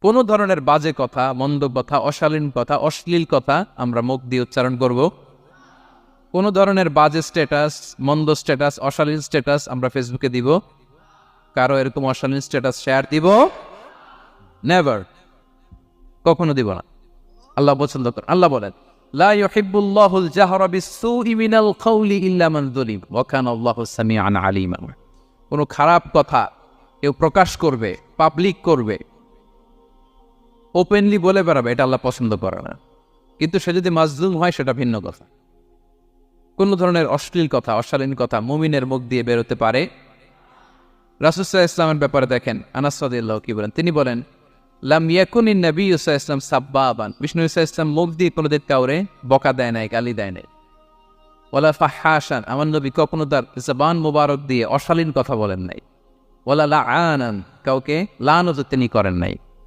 কোনো ধরনের বাজে কথা, মন্দ কথা, অশালীন কথা, অশ্লীল কথা আমরা মুখ দিয়ে উচ্চারণ করব। কোনো ধরনের বাজে স্ট্যাটাস, মন্দ স্ট্যাটাস, অশালীন স্ট্যাটাস আমরা ফেসবুকে দিব? কারো এরকম অশালীন স্ট্যাটাস শেয়ার দিব? নেভার, কখনো দিব না। আল্লাহ পছন্দ করেন। আল্লাহ বলেন, লা ইউহিব্বুল্লাহুল জাহরা বিস-সুই মিনাল কাওলি ইল্লা মান যুলিম ওয়া কানা আল্লাহু সামিআন আলিমা। কোনো খারাপ কথা কেউ প্রকাশ করবে, পাবলিক করবে, ওপেনলি বলে বেড়াবে, এটা আল্লাহ পছন্দ করে না। কিন্তু সে যদি মাজলুম হয় সেটা ভিন্ন কথা। কোন ধরনের অশ্লীল কথা, অশালীন কথা মুমিনের মুখ দিয়ে বেরোতে পারে? রাসূল সাল্লাল্লাহু আলাইহি ওয়াসাল্লামের ব্যাপারে দেখেন, আনাস রাদিয়াল্লাহু কি বলেন, তিনি বলেন, লাম ইয়াকুনিন নবী সাল্লাল্লাহু আলাইহি ওয়াসাল্লাম সাব্বাবান, বিষ্ণু সাল্লাল্লাহু আলাইহি ওয়াসাল্লাম মুখ দিয়ে কোনোদিন কাউরে বকা দেয় নাই, গালি দেয় নাই। ওয়ালা ফাহাশান, আমার নবী কখনো তার জবান মুবারক দিয়ে অশালীন কথা বলেন নাই। ওয়ালা লাআনান, কাউকে লানত তিনি করেন নাই।